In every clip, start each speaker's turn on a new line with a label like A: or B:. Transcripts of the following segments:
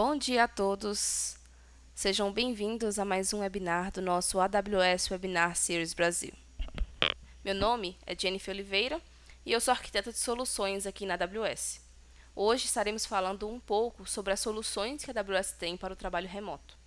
A: Bom dia a todos. Sejam bem-vindos a mais um webinar do nosso AWS Webinar Series Brasil. Meu nome é Jennifer Oliveira e eu sou arquiteta de soluções aqui na AWS. Hoje estaremos falando um pouco sobre as soluções que a AWS tem para o trabalho remoto.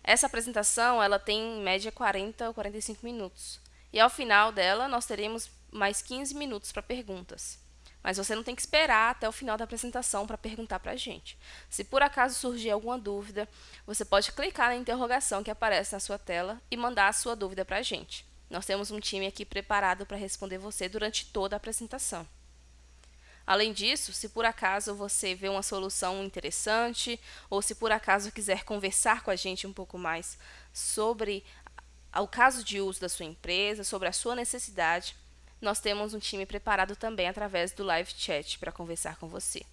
A: Essa apresentação ela tem em média 40 ou 45 minutos. E ao final dela nós teremos mais 15 minutos para perguntas. Mas você não tem que esperar até o final da apresentação para perguntar para a gente. Se por acaso surgir alguma dúvida, você pode clicar na interrogação que aparece na sua tela e mandar a sua dúvida para a gente. Nós temos um time aqui preparado para responder você durante toda a apresentação. Além disso, se por acaso você vê uma solução interessante ou se por acaso quiser conversar com a gente um pouco mais sobre o caso de uso da sua empresa, sobre a sua necessidade, nós temos um time preparado também através do live chat para conversar com você.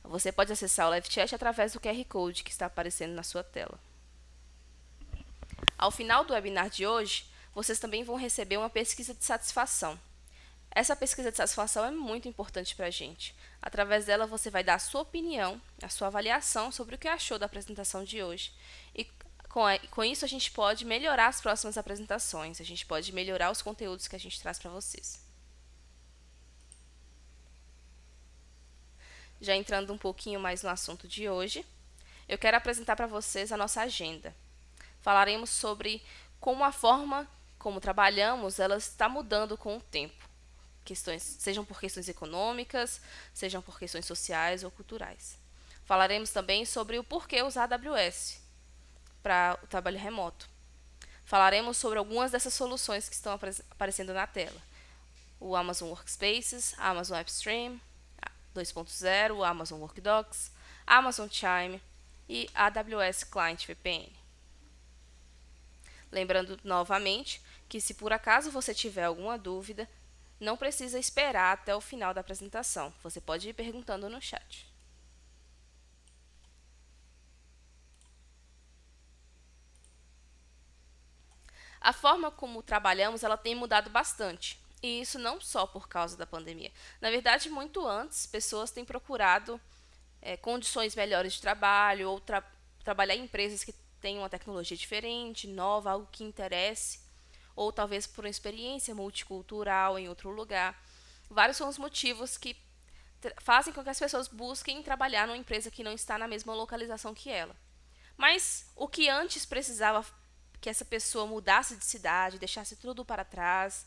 A: Você pode acessar o live chat através do QR Code que está aparecendo na sua tela. Ao final do webinar de hoje, vocês também vão receber uma pesquisa de satisfação. Essa pesquisa de satisfação é muito importante para a gente. Através dela, você vai dar a sua opinião, a sua avaliação sobre o que achou da apresentação de hoje. E com isso, a gente pode melhorar as próximas apresentações, a gente pode melhorar os conteúdos que a gente traz para vocês. Já entrando um pouquinho mais no assunto de hoje, eu quero apresentar para vocês a nossa agenda. Falaremos sobre como a forma como trabalhamos ela está mudando com o tempo. Sejam por questões econômicas, sejam por questões sociais ou culturais. Falaremos também sobre o porquê usar a AWS para o trabalho remoto. Falaremos sobre algumas dessas soluções que estão aparecendo na tela. O Amazon Workspaces, a Amazon AppStream 2.0, o Amazon Workdocs, a Amazon Chime e a AWS Client VPN. Lembrando novamente que se por acaso você tiver alguma dúvida, não precisa esperar até o final da apresentação. Você pode ir perguntando no chat. A forma como trabalhamos ela tem mudado bastante. E isso não só por causa da pandemia. Na verdade, muito antes, pessoas têm procurado condições melhores de trabalho ou trabalhar em empresas que têm uma tecnologia diferente, nova, algo que interesse, ou talvez por uma experiência multicultural em outro lugar. Vários são os motivos que fazem com que as pessoas busquem trabalhar numa empresa que não está na mesma localização que ela. Mas o que antes precisava que essa pessoa mudasse de cidade, deixasse tudo para trás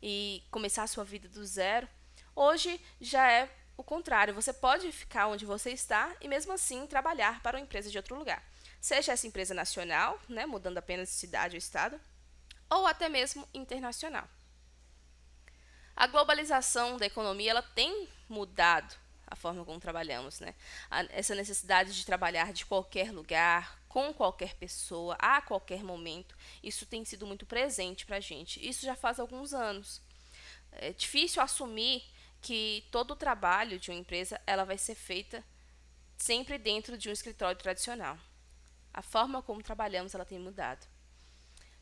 A: e começasse a sua vida do zero, hoje já é o contrário. Você pode ficar onde você está e mesmo assim trabalhar para uma empresa de outro lugar. Seja essa empresa nacional, mudando apenas de cidade ou estado, ou até mesmo internacional. A globalização da economia ela tem mudado a forma como trabalhamos, Essa necessidade de trabalhar de qualquer lugar, com qualquer pessoa, a qualquer momento, isso tem sido muito presente para a gente. Isso já faz alguns anos. É difícil assumir que todo o trabalho de uma empresa ela vai ser feita sempre dentro de um escritório tradicional. A forma como trabalhamos ela tem mudado.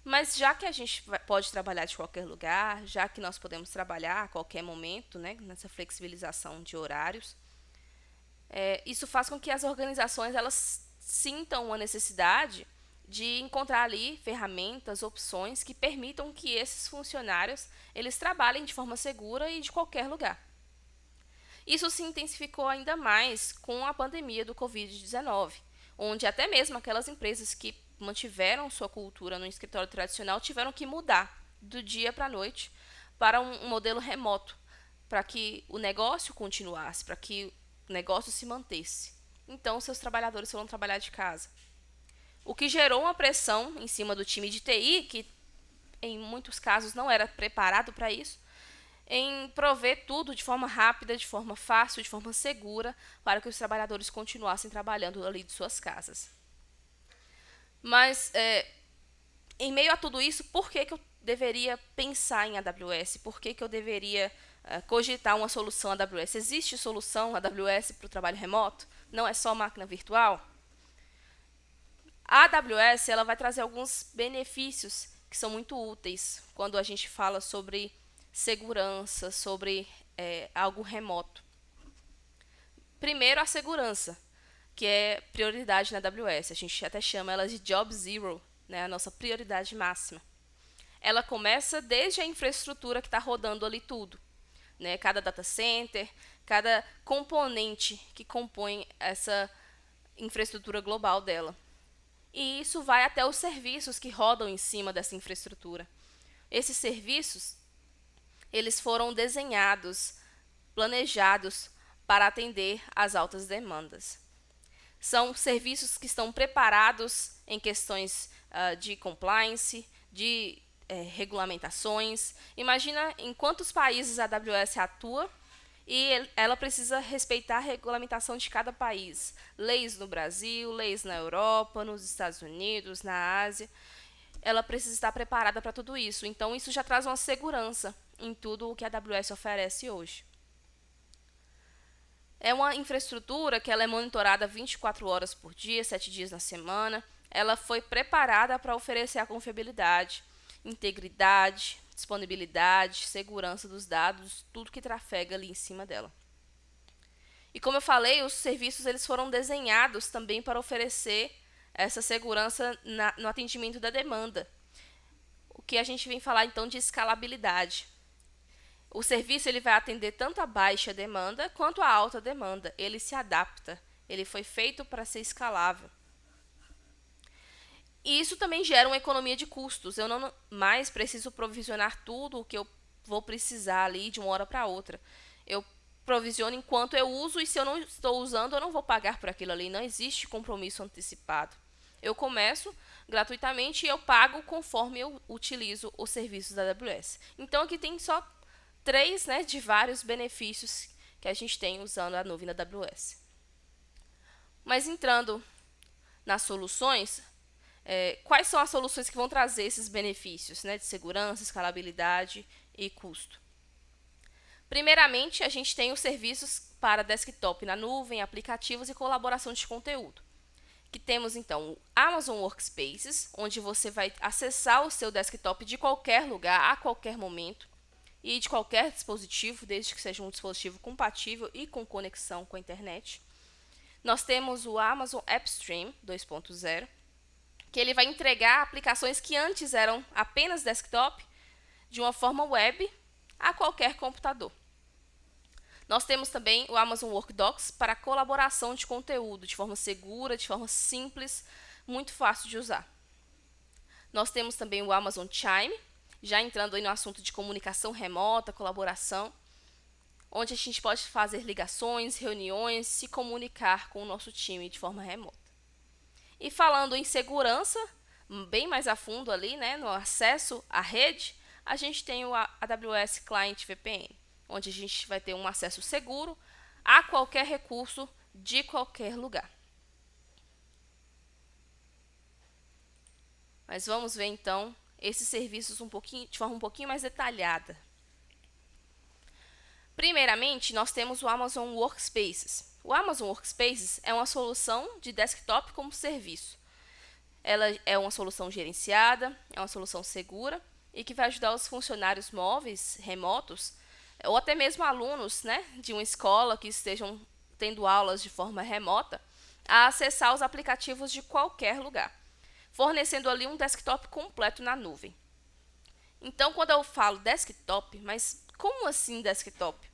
A: Mas já que a gente pode trabalhar de qualquer lugar, já que nós podemos trabalhar a qualquer momento, nessa flexibilização de horários, isso faz com que as organizações elas sintam uma necessidade de encontrar ali ferramentas, opções que permitam que esses funcionários eles trabalhem de forma segura e de qualquer lugar. Isso se intensificou ainda mais com a pandemia do Covid-19, onde até mesmo aquelas empresas que mantiveram sua cultura no escritório tradicional tiveram que mudar do dia para a noite para um modelo remoto, para que o negócio continuasse, para que o negócio se mantesse. Então, seus trabalhadores foram trabalhar de casa. O que gerou uma pressão em cima do time de TI, que em muitos casos não era preparado para isso, em prover tudo de forma rápida, de forma fácil, de forma segura, para que os trabalhadores continuassem trabalhando ali de suas casas. Mas, em meio a tudo isso, por que eu deveria pensar em AWS? Por que eu deveria cogitar uma solução AWS? Existe solução AWS para o trabalho remoto? Não é só máquina virtual? A AWS ela vai trazer alguns benefícios que são muito úteis quando a gente fala sobre segurança, sobre algo remoto. Primeiro, a segurança, que é prioridade na AWS. A gente até chama ela de Job Zero, né, a nossa prioridade máxima. Ela começa desde a infraestrutura que está rodando ali tudo, né, cada data center, cada componente que compõe essa infraestrutura global dela. E isso vai até os serviços que rodam em cima dessa infraestrutura. Esses serviços, eles foram desenhados, planejados para atender às altas demandas. São serviços que estão preparados em questões de compliance, de regulamentações. Imagina em quantos países a AWS atua e ela precisa respeitar a regulamentação de cada país. Leis no Brasil, leis na Europa, nos Estados Unidos, na Ásia. Ela precisa estar preparada para tudo isso. Então, isso já traz uma segurança em tudo o que a AWS oferece hoje. É uma infraestrutura que ela é monitorada 24 horas por dia, 7 dias na semana. Ela foi preparada para oferecer a confiabilidade, integridade, disponibilidade, segurança dos dados, tudo que trafega ali em cima dela. E como eu falei, os serviços eles foram desenhados também para oferecer essa segurança no atendimento da demanda. O que a gente vem falar então de escalabilidade. O serviço ele vai atender tanto a baixa demanda quanto a alta demanda. Ele se adapta. Ele foi feito para ser escalável. E isso também gera uma economia de custos. Eu não mais preciso provisionar tudo o que eu vou precisar ali de uma hora para outra. Eu provisiono enquanto eu uso e se eu não estou usando, eu não vou pagar por aquilo ali. Não existe compromisso antecipado. Eu começo gratuitamente e eu pago conforme eu utilizo os serviços da AWS. Então aqui tem só 3, né, de vários benefícios que a gente tem usando a nuvem da AWS. Mas entrando nas soluções, quais são as soluções que vão trazer esses benefícios, né, de segurança, escalabilidade e custo? Primeiramente, a gente tem os serviços para desktop na nuvem, aplicativos e colaboração de conteúdo. Que temos então o Amazon Workspaces, onde você vai acessar o seu desktop de qualquer lugar, a qualquer momento, e de qualquer dispositivo, desde que seja um dispositivo compatível e com conexão com a internet. Nós temos o Amazon AppStream 2.0, que ele vai entregar aplicações que antes eram apenas desktop, de uma forma web, a qualquer computador. Nós temos também o Amazon Workdocs para colaboração de conteúdo, de forma segura, de forma simples, muito fácil de usar. Nós temos também o Amazon Chime, já entrando aí no assunto de comunicação remota, colaboração, onde a gente pode fazer ligações, reuniões, se comunicar com o nosso time de forma remota. E falando em segurança, bem mais a fundo ali, né, no acesso à rede, a gente tem o AWS Client VPN, onde a gente vai ter um acesso seguro a qualquer recurso de qualquer lugar. Mas vamos ver então esses serviços de forma um pouquinho mais detalhada. Primeiramente, nós temos o Amazon Workspaces. O Amazon Workspaces é uma solução de desktop como serviço. Ela é uma solução gerenciada, é uma solução segura e que vai ajudar os funcionários móveis, remotos, ou até mesmo alunos, né, de uma escola que estejam tendo aulas de forma remota, a acessar os aplicativos de qualquer lugar, fornecendo ali um desktop completo na nuvem. Então, quando eu falo desktop, mas como assim desktop?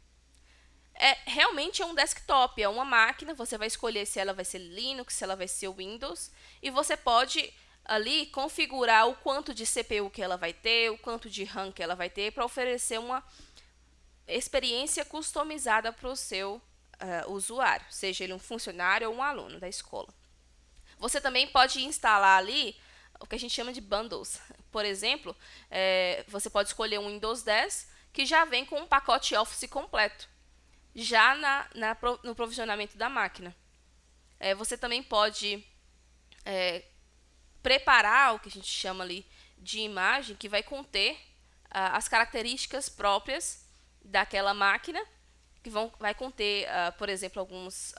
A: Realmente é um desktop, é uma máquina, você vai escolher se ela vai ser Linux, se ela vai ser Windows, e você pode ali configurar o quanto de CPU que ela vai ter, o quanto de RAM que ela vai ter, para oferecer uma experiência customizada para o seu usuário, seja ele um funcionário ou um aluno da escola. Você também pode instalar ali o que a gente chama de bundles. Por exemplo, você pode escolher um Windows 10 que já vem com um pacote Office completo, já no provisionamento da máquina. Você também pode preparar o que a gente chama ali de imagem, que vai conter as características próprias daquela máquina, que vai conter, por exemplo, alguns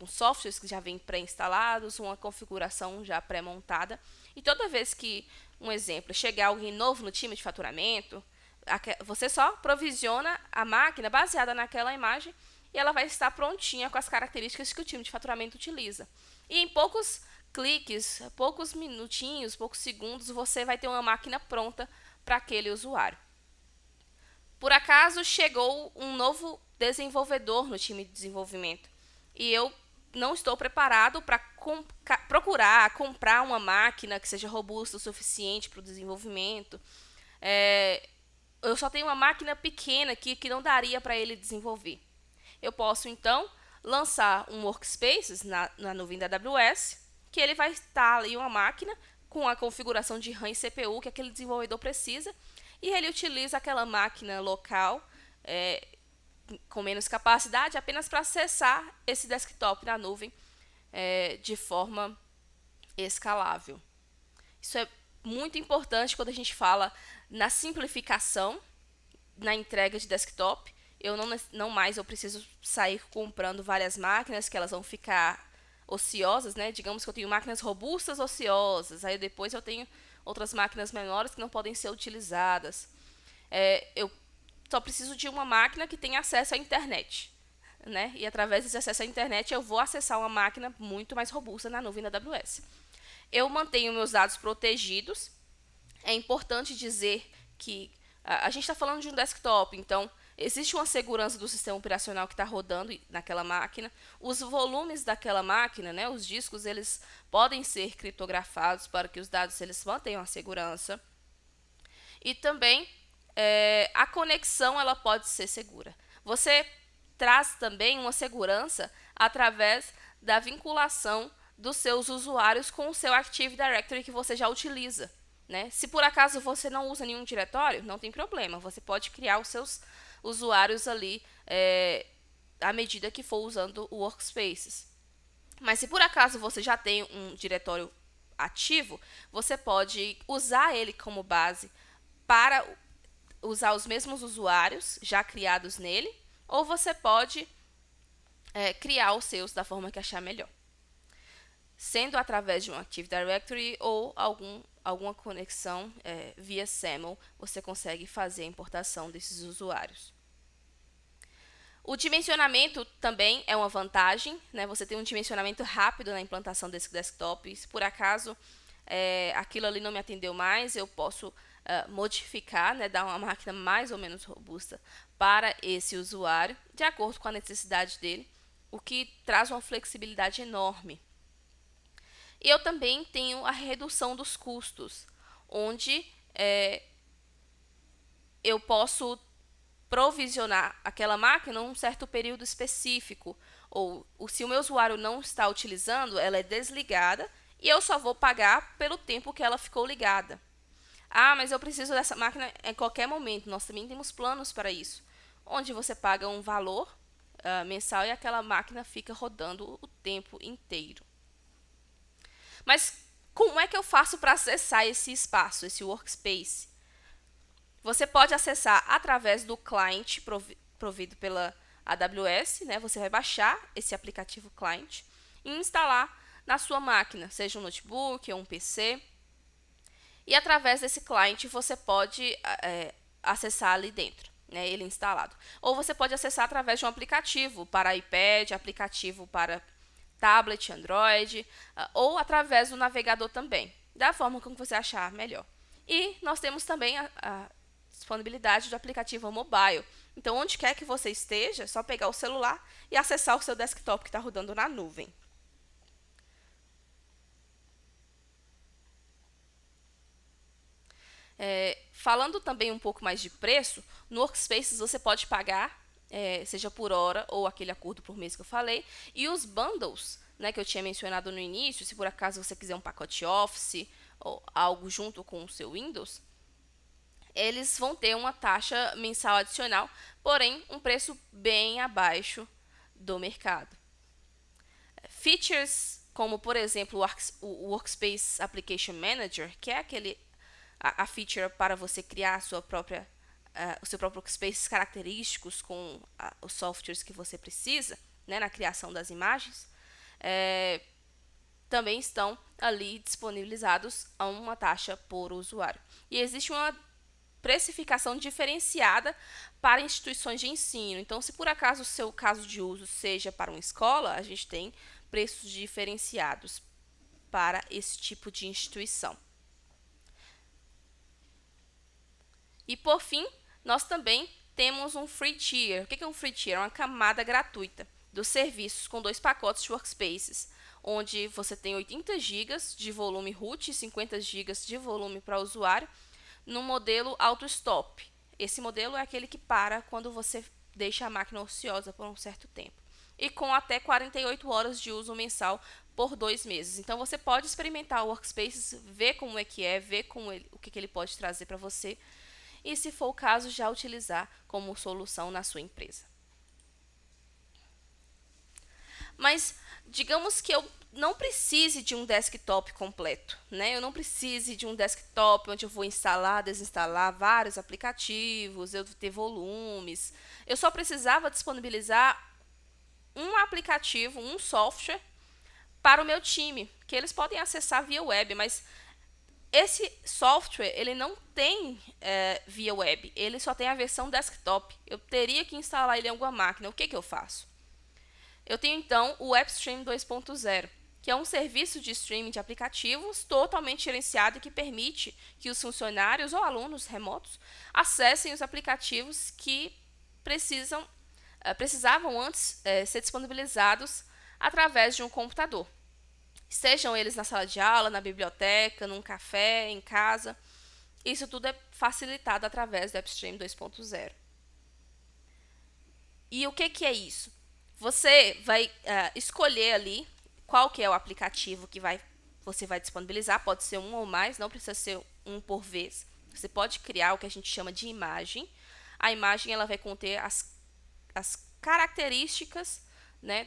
A: softwares que já vêm pré-instalados, uma configuração já pré-montada. E toda vez que, um exemplo, chegar alguém novo no time de faturamento, você só provisiona a máquina baseada naquela imagem e ela vai estar prontinha com as características que o time de faturamento utiliza. E em poucos cliques, poucos minutinhos, poucos segundos, você vai ter uma máquina pronta para aquele usuário. Por acaso chegou um novo desenvolvedor no time de desenvolvimento e eu não estou preparado para procurar comprar uma máquina que seja robusta o suficiente para o desenvolvimento. Eu só tenho uma máquina pequena aqui que não daria para ele desenvolver. Eu posso então lançar um Workspaces na nuvem da AWS, que ele vai estar ali uma máquina com a configuração de RAM e CPU que aquele desenvolvedor precisa, e ele utiliza aquela máquina local com menos capacidade apenas para acessar esse desktop na nuvem de forma escalável. Isso é muito importante quando a gente fala na simplificação na entrega de desktop. Não mais eu preciso sair comprando várias máquinas que elas vão ficar ociosas, né? Digamos que eu tenho máquinas robustas ociosas, aí depois eu tenho outras máquinas menores que não podem ser utilizadas. Eu só preciso de uma máquina que tenha acesso à internet, né? E através desse acesso à internet eu vou acessar uma máquina muito mais robusta na nuvem da AWS. Eu mantenho meus dados protegidos. É importante dizer que a gente está falando de um desktop, então existe uma segurança do sistema operacional que está rodando naquela máquina. Os volumes daquela máquina, né, os discos, eles podem ser criptografados para que os dados eles mantenham a segurança. E também a conexão ela pode ser segura. Você traz também uma segurança através da vinculação dos seus usuários com o seu Active Directory que você já utiliza. Né? Se por acaso você não usa nenhum diretório, não tem problema. Você pode criar os seus usuários ali à medida que for usando o Workspaces. Mas se por acaso você já tem um diretório ativo, você pode usar ele como base para usar os mesmos usuários já criados nele, ou você pode criar os seus da forma que achar melhor, sendo através de um Active Directory ou alguma conexão via SAML, você consegue fazer a importação desses usuários. O dimensionamento também é uma vantagem, né? Você tem um dimensionamento rápido na implantação desse desktop. Se por acaso aquilo ali não me atendeu mais, eu posso modificar, né? Dar uma máquina mais ou menos robusta para esse usuário, de acordo com a necessidade dele, o que traz uma flexibilidade enorme. E eu também tenho a redução dos custos, onde eu posso provisionar aquela máquina num certo período específico, ou se o meu usuário não está utilizando, ela é desligada e eu só vou pagar pelo tempo que ela ficou ligada. Ah, mas eu preciso dessa máquina em qualquer momento. Nós também temos planos para isso, onde você paga um valor mensal e aquela máquina fica rodando o tempo inteiro. Mas como é que eu faço para acessar esse espaço, esse workspace? Você pode acessar através do client provido pela AWS, né? Você vai baixar esse aplicativo client e instalar na sua máquina, seja um notebook ou um PC. E através desse client você pode acessar ali dentro, né? Ele instalado. Ou você pode acessar através de um aplicativo para iPad, aplicativo para tablet, Android, ou através do navegador também, da forma como você achar melhor. E nós temos também a disponibilidade do aplicativo mobile. Então, onde quer que você esteja, é só pegar o celular e acessar o seu desktop que está rodando na nuvem. Falando também um pouco mais de preço, no Workspaces você pode pagar, seja por hora ou aquele acordo por mês que eu falei, e os bundles, né, que eu tinha mencionado no início, se por acaso você quiser um pacote Office ou algo junto com o seu Windows, eles vão ter uma taxa mensal adicional, porém um preço bem abaixo do mercado. Features como, por exemplo, o Workspace Application Manager, que é a feature para você criar o seu próprio workspace característicos com os softwares que você precisa, né, na criação das imagens, também estão ali disponibilizados a uma taxa por usuário. E existe uma precificação diferenciada para instituições de ensino. Então, se por acaso o seu caso de uso seja para uma escola, a gente tem preços diferenciados para esse tipo de instituição. E por fim, nós também temos um free tier. O que é um free tier? É uma camada gratuita dos serviços com 2 pacotes de workspaces, onde você tem 80 GB de volume root e 50 GB de volume para o usuário, no modelo auto-stop. Esse modelo é aquele que para quando você deixa a máquina ociosa por um certo tempo. E com até 48 horas de uso mensal por 2 meses. Então você pode experimentar o Workspaces, ver como é que é, ver o que ele pode trazer para você. E se for o caso, já utilizar como solução na sua empresa. Mas digamos que eu não precise de um desktop completo, né? Eu não precise de um desktop onde eu vou instalar, desinstalar vários aplicativos, eu vou ter volumes. Eu só precisava disponibilizar um aplicativo, um software para o meu time, que eles podem acessar via web, mas esse software ele não tem via web, ele só tem a versão desktop. Eu teria que instalar ele em alguma máquina. O que eu faço? Eu tenho então o AppStream 2.0, que é um serviço de streaming de aplicativos totalmente gerenciado e que permite que os funcionários ou alunos remotos acessem os aplicativos que precisavam antes ser disponibilizados através de um computador. Sejam eles na sala de aula, na biblioteca, num café, em casa. Isso tudo é facilitado através do AppStream 2.0. E o que é isso? Você vai escolher ali qual que é o aplicativo que você vai disponibilizar. Pode ser um ou mais, não precisa ser um por vez. Você pode criar o que a gente chama de imagem. A imagem ela vai conter as características, né,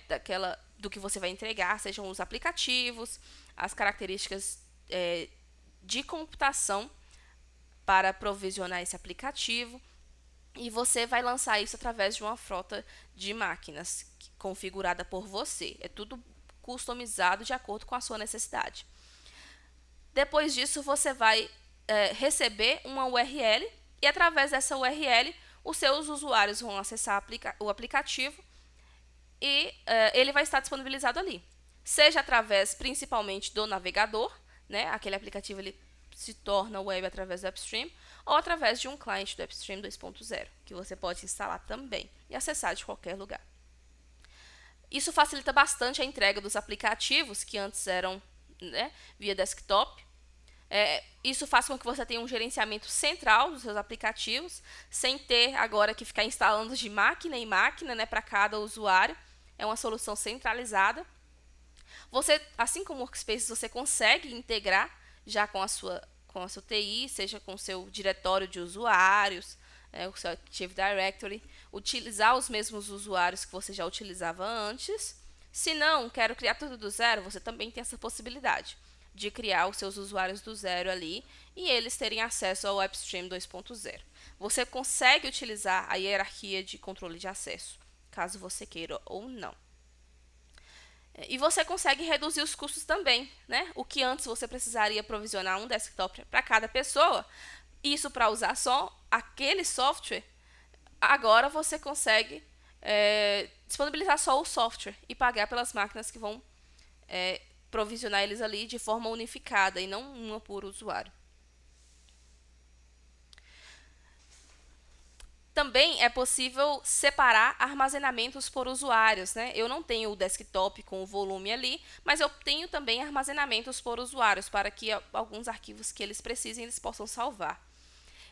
A: do que você vai entregar, sejam os aplicativos, as características de computação para provisionar esse aplicativo. E você vai lançar isso através de uma frota de máquinas configurada por você. É tudo customizado de acordo com a sua necessidade. Depois disso, você vai receber uma URL e através dessa URL, os seus usuários vão acessar o aplicativo e ele vai estar disponibilizado ali. Seja através principalmente do navegador, né? Aquele aplicativo ele se torna web através do AppStream, ou através de um cliente do AppStream 2.0, que você pode instalar também e acessar de qualquer lugar. Isso facilita bastante a entrega dos aplicativos, que antes eram via desktop. Isso faz com que você tenha um gerenciamento central dos seus aplicativos, sem ter agora que ficar instalando de máquina em máquina, né, para cada usuário. É uma solução centralizada. Você, assim como o Workspace, você consegue integrar já com a sua TI, seja com o seu diretório de usuários, o seu Active Directory, utilizar os mesmos usuários que você já utilizava antes. Se não, quero criar tudo do zero, você também tem essa possibilidade de criar os seus usuários do zero ali e eles terem acesso ao AppStream 2.0. Você consegue utilizar a hierarquia de controle de acesso, caso você queira ou não. E você consegue reduzir os custos também, né? O que antes você precisaria provisionar um desktop para cada pessoa, isso para usar só aquele software, agora você consegue disponibilizar só o software e pagar pelas máquinas que vão provisionar eles ali de forma unificada e não uma por usuário. Também é possível separar armazenamentos por usuários, né? Eu não tenho o desktop com o volume ali, mas eu tenho também armazenamentos por usuários, para que alguns arquivos que eles precisem, eles possam salvar.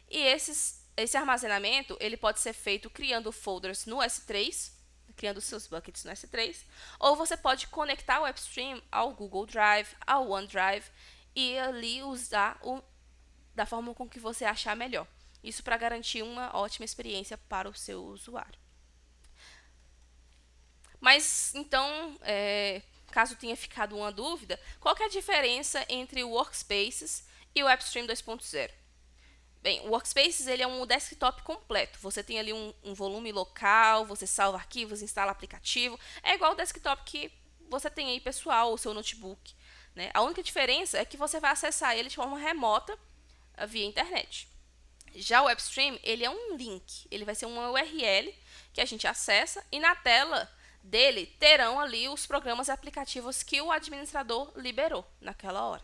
A: E esse armazenamento, ele pode ser feito criando folders no S3, criando seus buckets no S3, ou você pode conectar o AppStream ao Google Drive, ao OneDrive, e ali usar da forma com que você achar melhor. Isso para garantir uma ótima experiência para o seu usuário. Mas, então, caso tenha ficado uma dúvida, qual que é a diferença entre o Workspaces e o AppStream 2.0? Bem, o Workspaces ele é um desktop completo. Você tem ali um volume local, você salva arquivos, instala aplicativo. É igual o desktop que você tem aí pessoal, o seu notebook, né? A única diferença é que você vai acessar ele de forma remota via internet. Já o WebStream, ele é um link, ele vai ser uma URL que a gente acessa e na tela dele terão ali os programas e aplicativos que o administrador liberou naquela hora.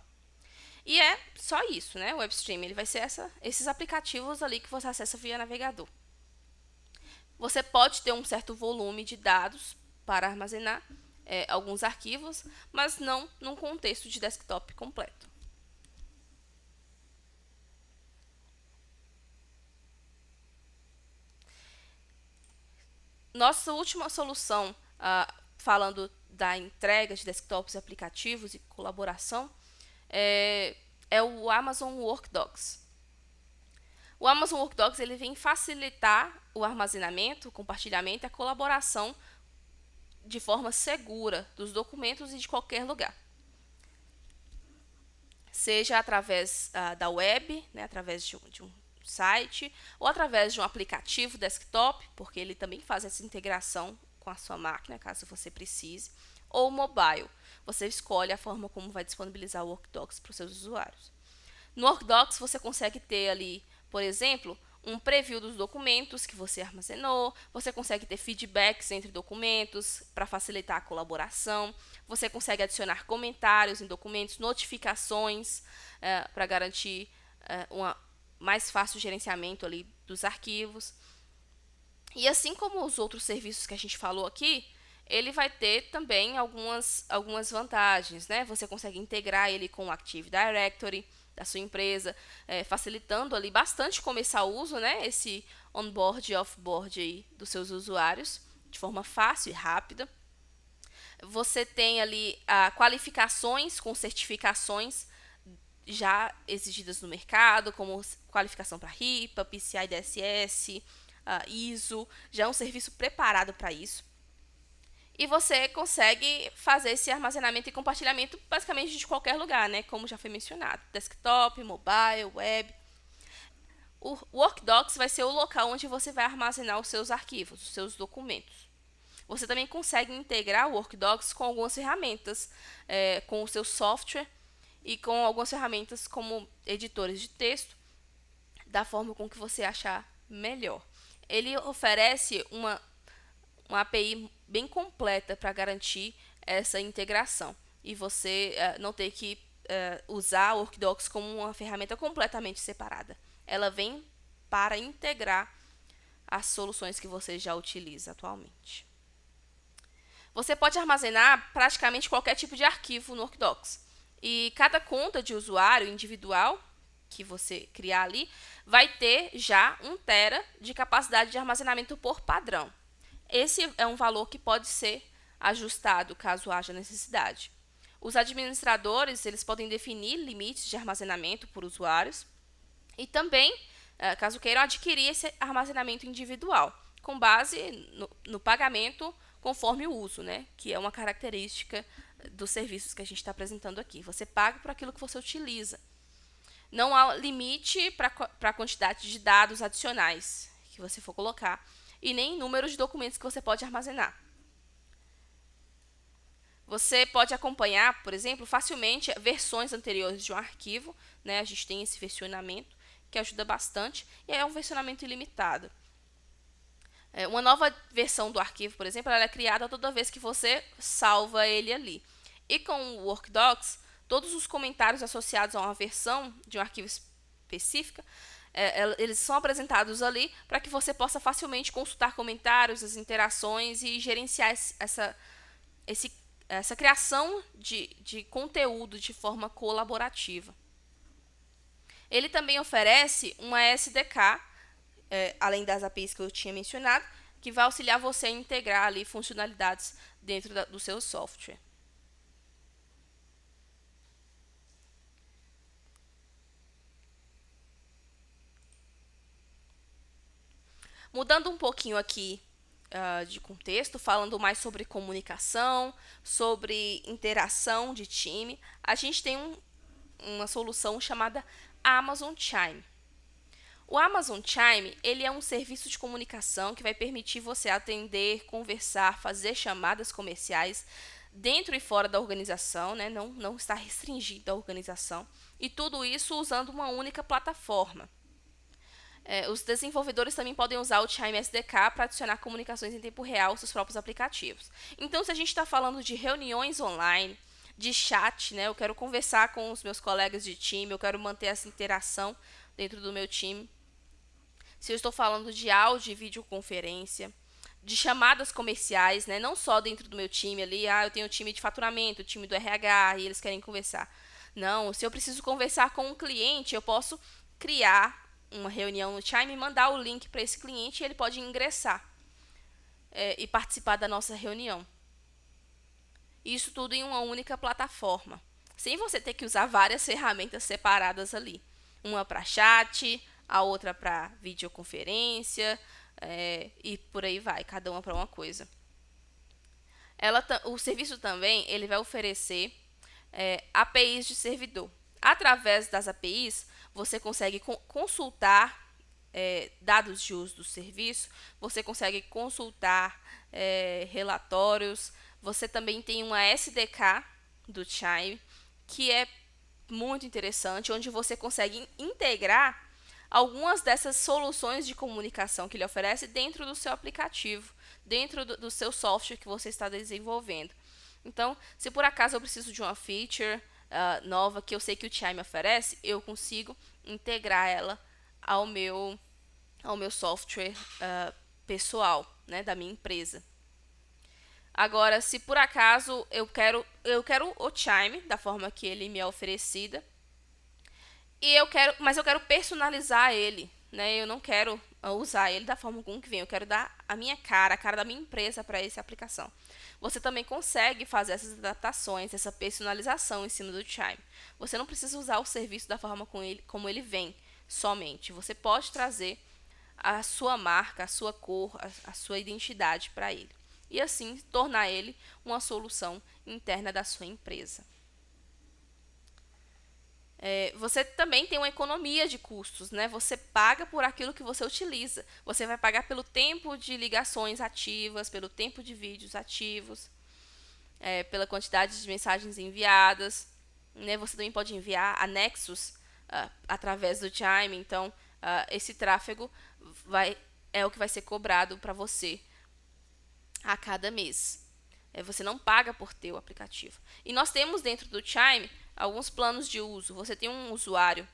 A: E é só isso, né? O WebStream, ele vai ser esses aplicativos ali que você acessa via navegador. Você pode ter um certo volume de dados para armazenar alguns arquivos, mas não num contexto de desktop completo. Nossa última solução, falando da entrega de desktops, aplicativos e colaboração, é o Amazon Workdocs. O Amazon Workdocs ele vem facilitar o armazenamento, o compartilhamento e a colaboração de forma segura dos documentos e de qualquer lugar. Seja através da web, né, através de um site, ou através de um aplicativo desktop, porque ele também faz essa integração com a sua máquina, caso você precise, ou mobile. Você escolhe a forma como vai disponibilizar o Workdocs para os seus usuários. No Workdocs você consegue ter ali, por exemplo, um preview dos documentos que você armazenou, você consegue ter feedbacks entre documentos para facilitar a colaboração, você consegue adicionar comentários em documentos, notificações para garantir um mais fácil gerenciamento ali dos arquivos. E assim como os outros serviços que a gente falou aqui, ele vai ter também algumas vantagens, né? Você consegue integrar ele com o Active Directory da sua empresa, facilitando ali bastante começar o uso, né? Esse onboard e offboard aí dos seus usuários, de forma fácil e rápida. Você tem ali qualificações com certificações já exigidas no mercado, como qualificação para RIPA, PCI DSS, ISO, já é um serviço preparado para isso. E você consegue fazer esse armazenamento e compartilhamento basicamente de qualquer lugar, né? Como já foi mencionado, desktop, mobile, web. O Workdocs vai ser o local onde você vai armazenar os seus arquivos, os seus documentos. Você também consegue integrar o Workdocs com algumas ferramentas, com o seu software e com algumas ferramentas como editores de texto, da forma com que você achar melhor. Ele oferece uma API bem completa para garantir essa integração e você não ter que usar o Workdocs como uma ferramenta completamente separada. Ela vem para integrar as soluções que você já utiliza atualmente. Você pode armazenar praticamente qualquer tipo de arquivo no Workdocs. E cada conta de usuário individual que você criar ali vai ter já 1 tera de capacidade de armazenamento por padrão. Esse é um valor que pode ser ajustado caso haja necessidade. Os administradores eles podem definir limites de armazenamento por usuários e também, caso queiram, adquirir esse armazenamento individual, com base no pagamento conforme o uso, né? Que é uma característica dos serviços que a gente está apresentando aqui. Você paga por aquilo que você utiliza. Não há limite para a quantidade de dados adicionais que você for colocar e nem número de documentos que você pode armazenar. Você pode acompanhar, por exemplo, facilmente versões anteriores de um arquivo, né? A gente tem esse versionamento que ajuda bastante e é um versionamento ilimitado. Uma nova versão do arquivo, por exemplo, ela é criada toda vez que você salva ele ali. E com o Workdocs, todos os comentários associados a uma versão de um arquivo específica, eles são apresentados ali para que você possa facilmente consultar comentários, as interações e gerenciar essa criação de conteúdo de forma colaborativa. Ele também oferece uma SDK, além das APIs que eu tinha mencionado, que vai auxiliar você a integrar ali funcionalidades dentro do seu software. Mudando um pouquinho aqui de contexto, falando mais sobre comunicação, sobre interação de time, a gente tem uma solução chamada Amazon Chime. O Amazon Chime ele é um serviço de comunicação que vai permitir você atender, conversar, fazer chamadas comerciais dentro e fora da organização, né? Não está restringido à organização, e tudo isso usando uma única plataforma. Os desenvolvedores também podem usar o Chime SDK para adicionar comunicações em tempo real aos seus próprios aplicativos. Então, se a gente está falando de reuniões online, de chat, né, eu quero conversar com os meus colegas de time, eu quero manter essa interação dentro do meu time. Se eu estou falando de áudio e videoconferência, de chamadas comerciais, né, não só dentro do meu time ali, eu tenho o time de faturamento, o time do RH e eles querem conversar. Não, se eu preciso conversar com um cliente, eu posso criar uma reunião no Chime e mandar o link para esse cliente e ele pode ingressar e participar da nossa reunião. Isso tudo em uma única plataforma, sem você ter que usar várias ferramentas separadas ali. Uma para chat, a outra para videoconferência e por aí vai, cada uma para uma coisa. O serviço também ele vai oferecer APIs de servidor. Através das APIs, você consegue consultar dados de uso do serviço, você consegue consultar relatórios, você também tem uma SDK do Chime, que é muito interessante, onde você consegue integrar algumas dessas soluções de comunicação que ele oferece dentro do seu aplicativo, dentro do seu software que você está desenvolvendo. Então, se por acaso eu preciso de uma feature nova que eu sei que o Chime oferece, eu consigo integrar ela ao meu software pessoal, né, da minha empresa. Agora, se por acaso eu quero o Chime da forma que ele me é oferecida, mas eu quero personalizar ele, né? Eu não quero usar ele da forma como que vem. Eu quero dar a minha cara, a cara da minha empresa para essa aplicação. Você também consegue fazer essas adaptações, essa personalização em cima do Chime. Você não precisa usar o serviço da forma como ele vem somente. Você pode trazer a sua marca, a sua cor, a sua identidade para ele. E assim tornar ele uma solução interna da sua empresa. Você também tem uma economia de custos, né? Você paga por aquilo que você utiliza. Você vai pagar pelo tempo de ligações ativas, pelo tempo de vídeos ativos, pela quantidade de mensagens enviadas, né? Você também pode enviar anexos através do Chime. Então, esse tráfego é o que vai ser cobrado para você a cada mês. Você não paga por ter o aplicativo. E nós temos dentro do Chime alguns planos de uso. Você tem um usuário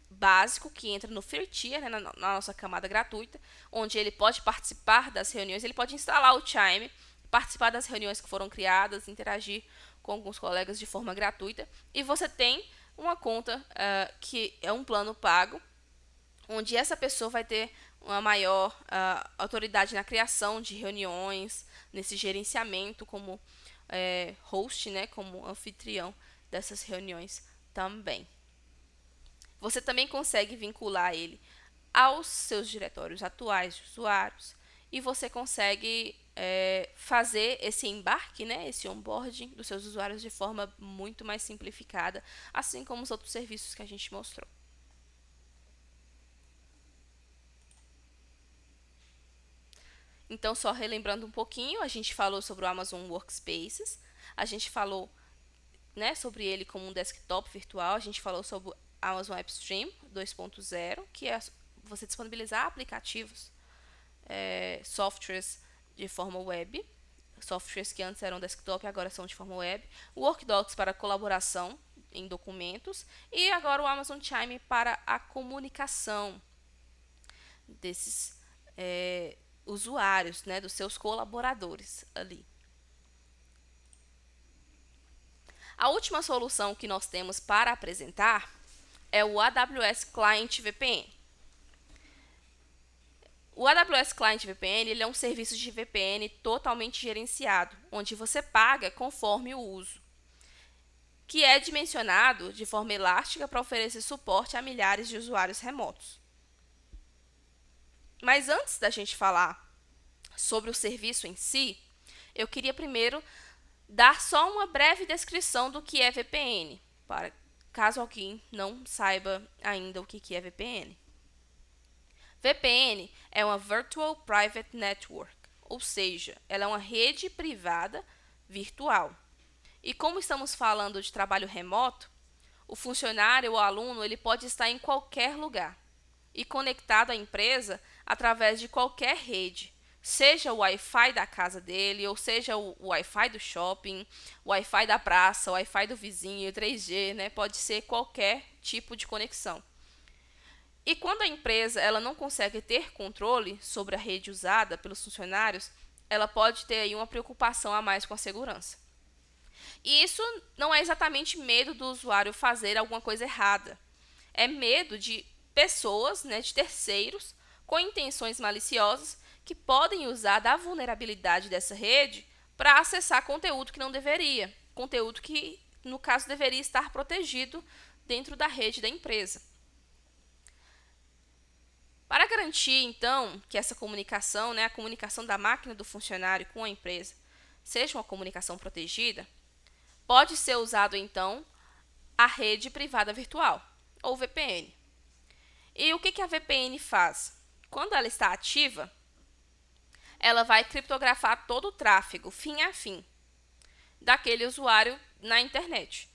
A: básico que entra no Free Tier, né, na nossa camada gratuita, onde ele pode participar das reuniões, ele pode instalar o Chime, participar das reuniões que foram criadas, interagir com alguns colegas de forma gratuita. E você tem uma conta que é um plano pago, onde essa pessoa vai ter uma maior autoridade na criação de reuniões, nesse gerenciamento como host, né, como anfitrião dessas reuniões também. Você também consegue vincular ele aos seus diretórios atuais de usuários e você consegue fazer esse embarque, né, esse onboarding dos seus usuários de forma muito mais simplificada, assim como os outros serviços que a gente mostrou. Então, só relembrando um pouquinho, a gente falou sobre o Amazon Workspaces, a gente falou, né, sobre ele como um desktop virtual, a gente falou sobre o Amazon AppStream 2.0, que é você disponibilizar aplicativos, softwares de forma web, softwares que antes eram desktop e agora são de forma web, o Workdocs para colaboração em documentos e agora o Amazon Chime para a comunicação desses usuários, né, dos seus colaboradores ali. A última solução que nós temos para apresentar é o AWS Client VPN. O AWS Client VPN ele é um serviço de VPN totalmente gerenciado, onde você paga conforme o uso, que é dimensionado de forma elástica para oferecer suporte a milhares de usuários remotos. Mas antes da gente falar sobre o serviço em si, eu queria primeiro dar só uma breve descrição do que é VPN, para caso alguém não saiba ainda o que é VPN. VPN é uma Virtual Private Network, ou seja, ela é uma rede privada virtual. E como estamos falando de trabalho remoto, o funcionário ou aluno ele pode estar em qualquer lugar. e conectado à empresa através de qualquer rede, seja o Wi-Fi da casa dele, ou seja o Wi-Fi do shopping, o Wi-Fi da praça, o Wi-Fi do vizinho, 3G, né? Pode ser qualquer tipo de conexão. E quando a empresa ela não consegue ter controle sobre a rede usada pelos funcionários, ela pode ter aí uma preocupação a mais com a segurança. E isso não é exatamente medo do usuário fazer alguma coisa errada. É medo de pessoas, né, de terceiros, com intenções maliciosas, que podem usar da vulnerabilidade dessa rede para acessar conteúdo que não deveria. Conteúdo que, no caso, deveria estar protegido dentro da rede da empresa. Para garantir, então, que essa comunicação, né, a comunicação da máquina do funcionário com a empresa, seja uma comunicação protegida, pode ser usado, então, a rede privada virtual, ou VPN. E o que a VPN faz? Quando ela está ativa, ela vai criptografar todo o tráfego, fim a fim, daquele usuário na internet.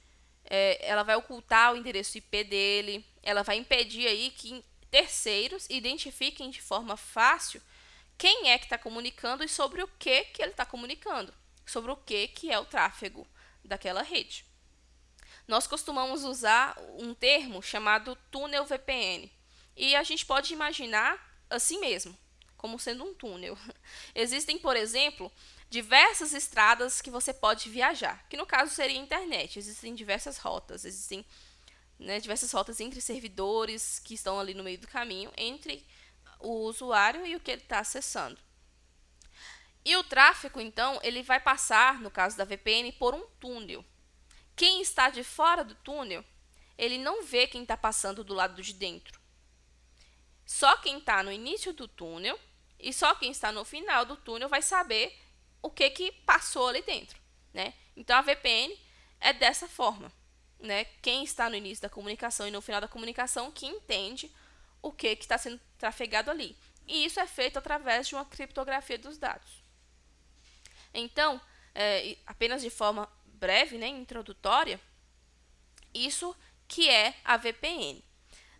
A: Ela vai ocultar o endereço IP dele, ela vai impedir aí que terceiros identifiquem de forma fácil quem é que está comunicando e sobre o que ele está comunicando, sobre o que é o tráfego daquela rede. Nós costumamos usar um termo chamado túnel VPN. E a gente pode imaginar assim mesmo, como sendo um túnel. Existem, por exemplo, diversas estradas que você pode viajar, que no caso seria a internet. Existem diversas rotas, existem, né, diversas rotas entre servidores que estão ali no meio do caminho, entre o usuário e o que ele está acessando. E o tráfego, então, ele vai passar, no caso da VPN, por um túnel. Quem está de fora do túnel, ele não vê quem está passando do lado de dentro. Só quem está no início do túnel e só quem está no final do túnel vai saber o que passou ali dentro, né? Então a VPN é dessa forma, né? Quem está no início da comunicação e no final da comunicação que entende o que está sendo trafegado ali. E isso é feito através de uma criptografia dos dados. Então, apenas de forma breve, né, introdutória, isso que é a VPN.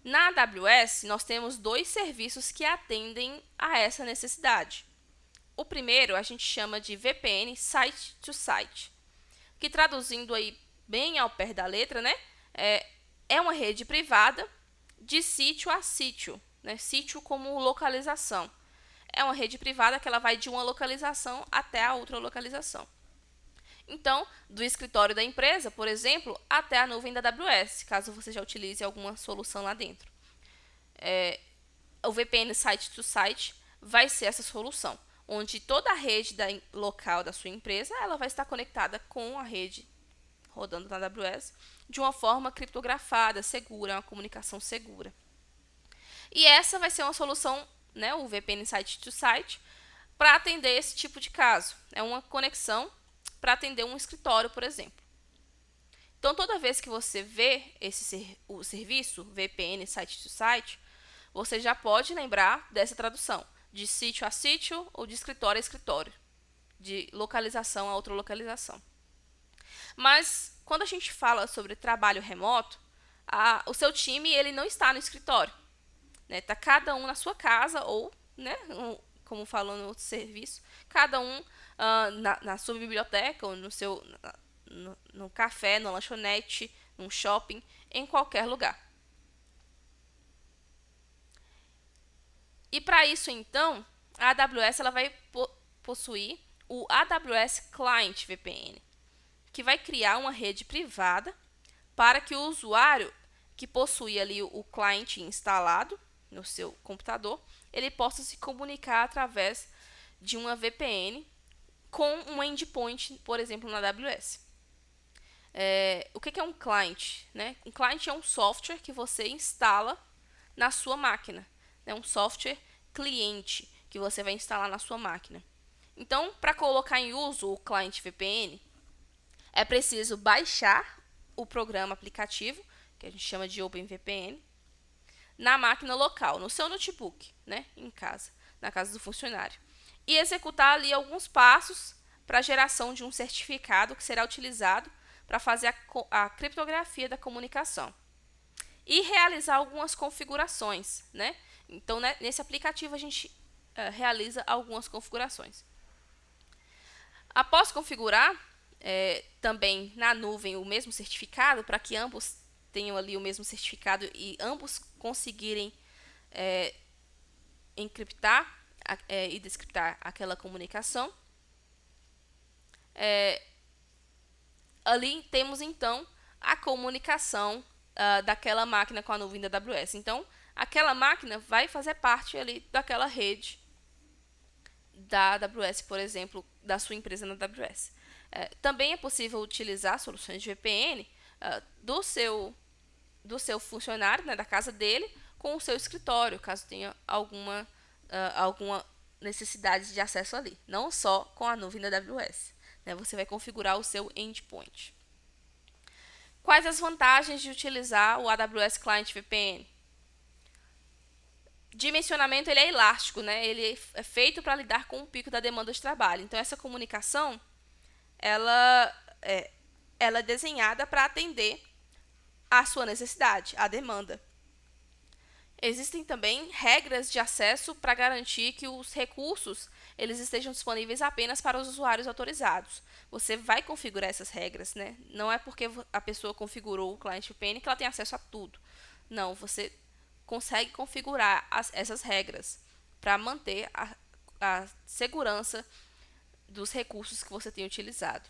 A: Na AWS, nós temos dois serviços que atendem a essa necessidade. O primeiro a gente chama de VPN Site to Site, que traduzindo aí bem ao pé da letra, né, é uma rede privada de sítio a sítio, né, sítio como localização. É uma rede privada que ela vai de uma localização até a outra localização. Então, do escritório da empresa, por exemplo, até a nuvem da AWS, caso você já utilize alguma solução lá dentro. O VPN Site to Site vai ser essa solução, onde toda a rede local da sua empresa ela vai estar conectada com a rede rodando na AWS de uma forma criptografada, segura, uma comunicação segura. E essa vai ser uma solução, né, o VPN Site to Site, para atender esse tipo de caso. É uma conexão para atender um escritório, por exemplo. Então, toda vez que você vê o serviço VPN Site to Site, você já pode lembrar dessa tradução, de sítio a sítio ou de escritório a escritório, de localização a outra localização. Mas, quando a gente fala sobre trabalho remoto, o seu time ele não está no escritório. Está cada um na sua casa ou, né, como falou no outro serviço, cada um na sua biblioteca ou no café, na lanchonete, num shopping, em qualquer lugar. E para isso, então, a AWS ela vai possuir o AWS Client VPN, que vai criar uma rede privada para que o usuário que possui ali o cliente instalado no seu computador, ele possa se comunicar através de uma VPN com um endpoint, por exemplo, na AWS. O que é um client? Né? Um client é um software que você instala na sua máquina. É um software cliente que você vai instalar na sua máquina. Então, para colocar em uso o client VPN, é preciso baixar o programa aplicativo, que a gente chama de OpenVPN, na máquina local, no seu notebook, né, em casa, na casa do funcionário. E executar ali alguns passos para a geração de um certificado que será utilizado para fazer a criptografia da comunicação. E realizar algumas configurações, né, Então, né, nesse aplicativo a gente realiza algumas configurações. Após configurar, também na nuvem o mesmo certificado, para que ambos tenham ali o mesmo certificado e ambos conseguirem encriptar e descriptar aquela comunicação. Ali temos então a comunicação daquela máquina com a nuvem da AWS. Então, aquela máquina vai fazer parte ali daquela rede da AWS, por exemplo, da sua empresa na AWS. Também é possível utilizar soluções de VPN do seu funcionário, né, da casa dele, com o seu escritório, caso tenha alguma necessidade de acesso ali. Não só com a nuvem da AWS. Né, você vai configurar o seu endpoint. Quais as vantagens de utilizar o AWS Client VPN? Dimensionamento ele é elástico, né? Ele é feito para lidar com o pico da demanda de trabalho. Então, essa comunicação ela é desenhada para atender a sua necessidade, a demanda. Existem também regras de acesso para garantir que os recursos eles estejam disponíveis apenas para os usuários autorizados. Você vai configurar essas regras, né? Não é porque a pessoa configurou o cliente VPN que ela tem acesso a tudo. Não, você consegue configurar essas regras para manter a segurança dos recursos que você tem utilizado.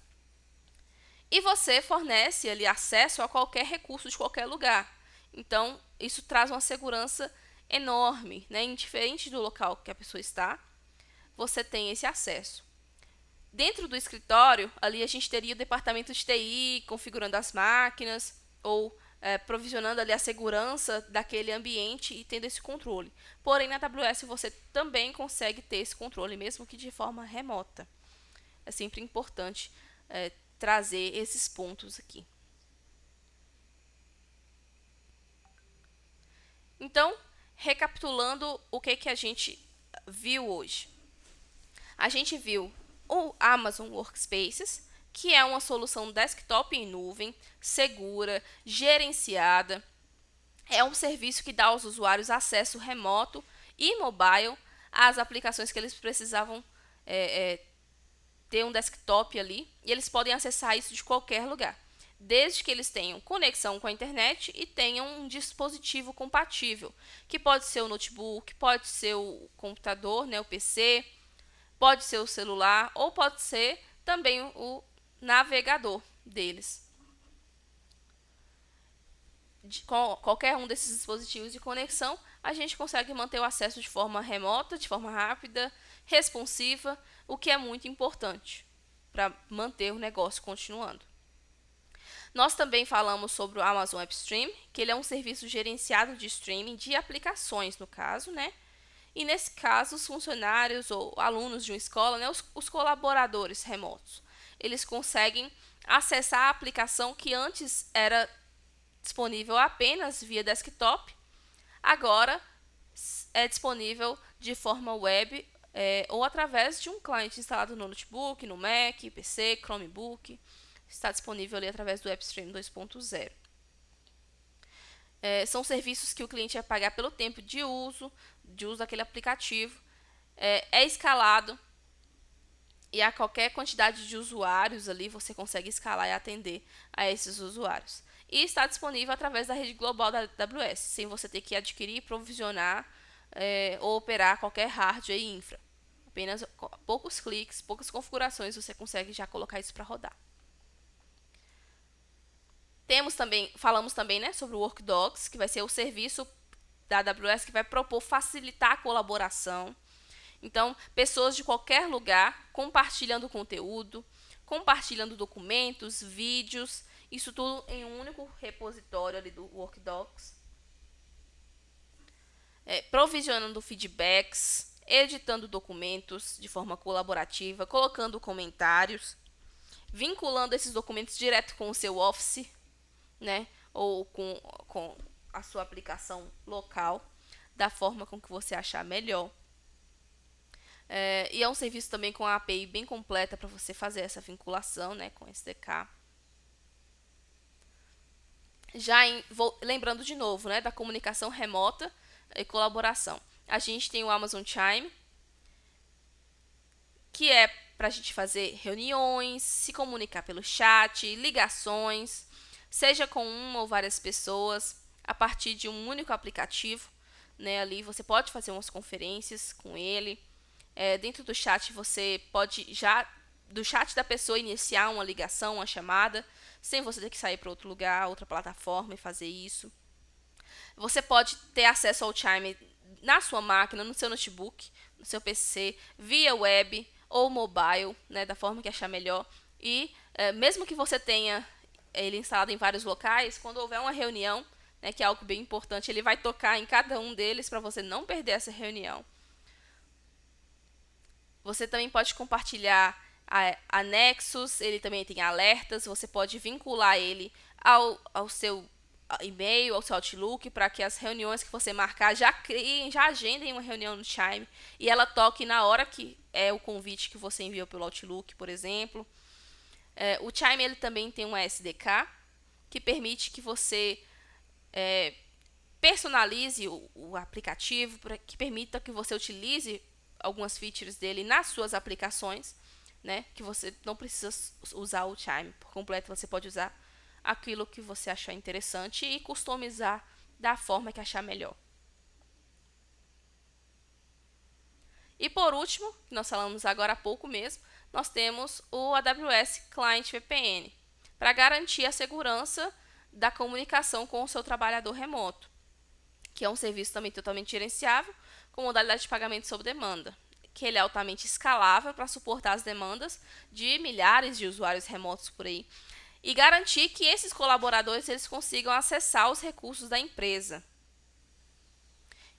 A: E você fornece ali acesso a qualquer recurso de qualquer lugar. Então, isso traz uma segurança enorme, né? Indiferente do local que a pessoa está, você tem esse acesso. Dentro do escritório, ali a gente teria o departamento de TI configurando as máquinas ou provisionando ali a segurança daquele ambiente e tendo esse controle. Porém, na AWS você também consegue ter esse controle, mesmo que de forma remota. É sempre importante trazer esses pontos aqui. Então, recapitulando o que a gente viu hoje. A gente viu o Amazon Workspaces, que é uma solução desktop em nuvem, segura, gerenciada. É um serviço que dá aos usuários acesso remoto e mobile às aplicações que eles precisavam ter um desktop ali, e eles podem acessar isso de qualquer lugar, desde que eles tenham conexão com a internet e tenham um dispositivo compatível, que pode ser o notebook, pode ser o computador, né, o PC, pode ser o celular ou pode ser também o navegador deles. Com qualquer um desses dispositivos de conexão, a gente consegue manter o acesso de forma remota, de forma rápida, responsiva, o que é muito importante para manter o negócio continuando. Nós também falamos sobre o Amazon AppStream, que ele é um serviço gerenciado de streaming de aplicações, no caso, né? E nesse caso, os funcionários ou alunos de uma escola, né, os colaboradores remotos, eles conseguem acessar a aplicação que antes era disponível apenas via desktop, agora é disponível de forma web ou através de um cliente instalado no notebook, no Mac, PC, Chromebook. Está disponível ali através do AppStream 2.0. São serviços que o cliente vai pagar pelo tempo de uso daquele aplicativo. É escalado e a qualquer quantidade de usuários ali você consegue escalar e atender a esses usuários. E está disponível através da rede global da AWS, sem você ter que adquirir, provisionar ou operar qualquer hardware e infra. Apenas poucos cliques, poucas configurações, você consegue já colocar isso para rodar. Falamos também, né, sobre o WorkDocs, que vai ser o serviço da AWS que vai propor facilitar a colaboração. Então, pessoas de qualquer lugar compartilhando conteúdo, compartilhando documentos, vídeos, isso tudo em um único repositório ali do WorkDocs. Provisionando feedbacks, editando documentos de forma colaborativa, colocando comentários, vinculando esses documentos direto com o seu Office, né, ou com a sua aplicação local, da forma com que você achar melhor. E é um serviço também com a API bem completa para você fazer essa vinculação, né, com SDK. Lembrando de novo, né, da comunicação remota e colaboração. a gente tem o Amazon Chime, que é para a gente fazer reuniões, se comunicar pelo chat, ligações, seja com uma ou várias pessoas, a partir de um único aplicativo. Né, ali você pode fazer umas conferências com ele. Dentro do chat você pode já do chat da pessoa iniciar uma ligação, uma chamada, sem você ter que sair para outro lugar, outra plataforma e fazer isso. Você pode ter acesso ao Chime na sua máquina, no seu notebook, no seu PC, via web ou mobile, né, da forma que achar melhor. E mesmo que você tenha ele instalado em vários locais, quando houver uma reunião, né, que é algo bem importante, ele vai tocar em cada um deles para você não perder essa reunião. Você também pode compartilhar anexos, ele também tem alertas, você pode vincular ele ao seu e-mail, ao seu Outlook, para que as reuniões que você marcar já criem, já agendem uma reunião no Chime e ela toque na hora que é o convite que você enviou pelo Outlook, por exemplo. O Chime ele também tem um SDK que permite que você personalize o aplicativo, que permita que você utilize algumas features dele nas suas aplicações, né? Que você não precisa usar o Chime por completo, você pode usar aquilo que você achar interessante e customizar da forma que achar melhor. E por último, que nós falamos agora há pouco mesmo, nós temos o AWS Client VPN, para garantir a segurança da comunicação com o seu trabalhador remoto, que é um serviço também totalmente gerenciável, com modalidade de pagamento sob demanda, que ele é altamente escalável para suportar as demandas de milhares de usuários remotos por aí, e garantir que esses colaboradores eles consigam acessar os recursos da empresa.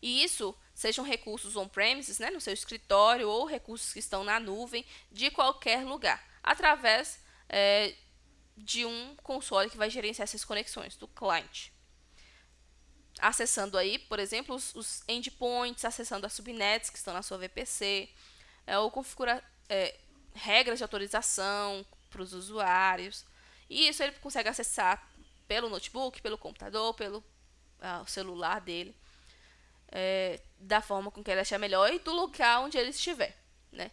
A: E isso sejam recursos on-premises, né, no seu escritório, ou recursos que estão na nuvem, de qualquer lugar, através de um console que vai gerenciar essas conexões, do cliente. Acessando aí, por exemplo, os endpoints, acessando as subnets que estão na sua VPC, ou configurar regras de autorização para os usuários. E isso ele consegue acessar pelo notebook, pelo computador, pelo celular dele, da forma com que ele achar melhor e do local onde ele estiver, né?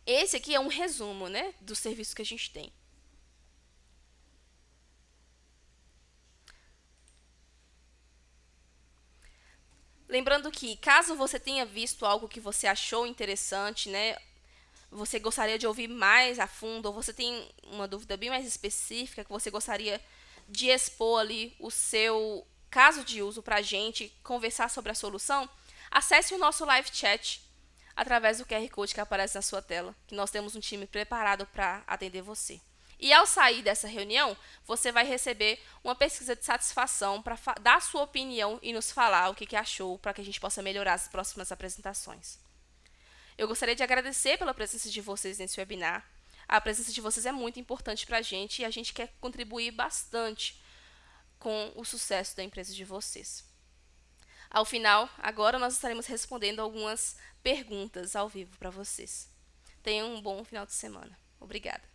A: Esse aqui é um resumo, né, dos serviços que a gente tem. Lembrando que, caso você tenha visto algo que você achou interessante, né, você gostaria de ouvir mais a fundo, ou você tem uma dúvida bem mais específica, que você gostaria de expor ali o seu caso de uso para a gente conversar sobre a solução, acesse o nosso live chat através do QR Code que aparece na sua tela, que nós temos um time preparado para atender você. E ao sair dessa reunião, você vai receber uma pesquisa de satisfação para dar sua opinião e nos falar o que achou, para que a gente possa melhorar as próximas apresentações. Eu gostaria de agradecer pela presença de vocês nesse webinar. A presença de vocês é muito importante para a gente e a gente quer contribuir bastante com o sucesso da empresa de vocês. Ao final, agora nós estaremos respondendo algumas perguntas ao vivo para vocês. Tenham um bom final de semana. Obrigada.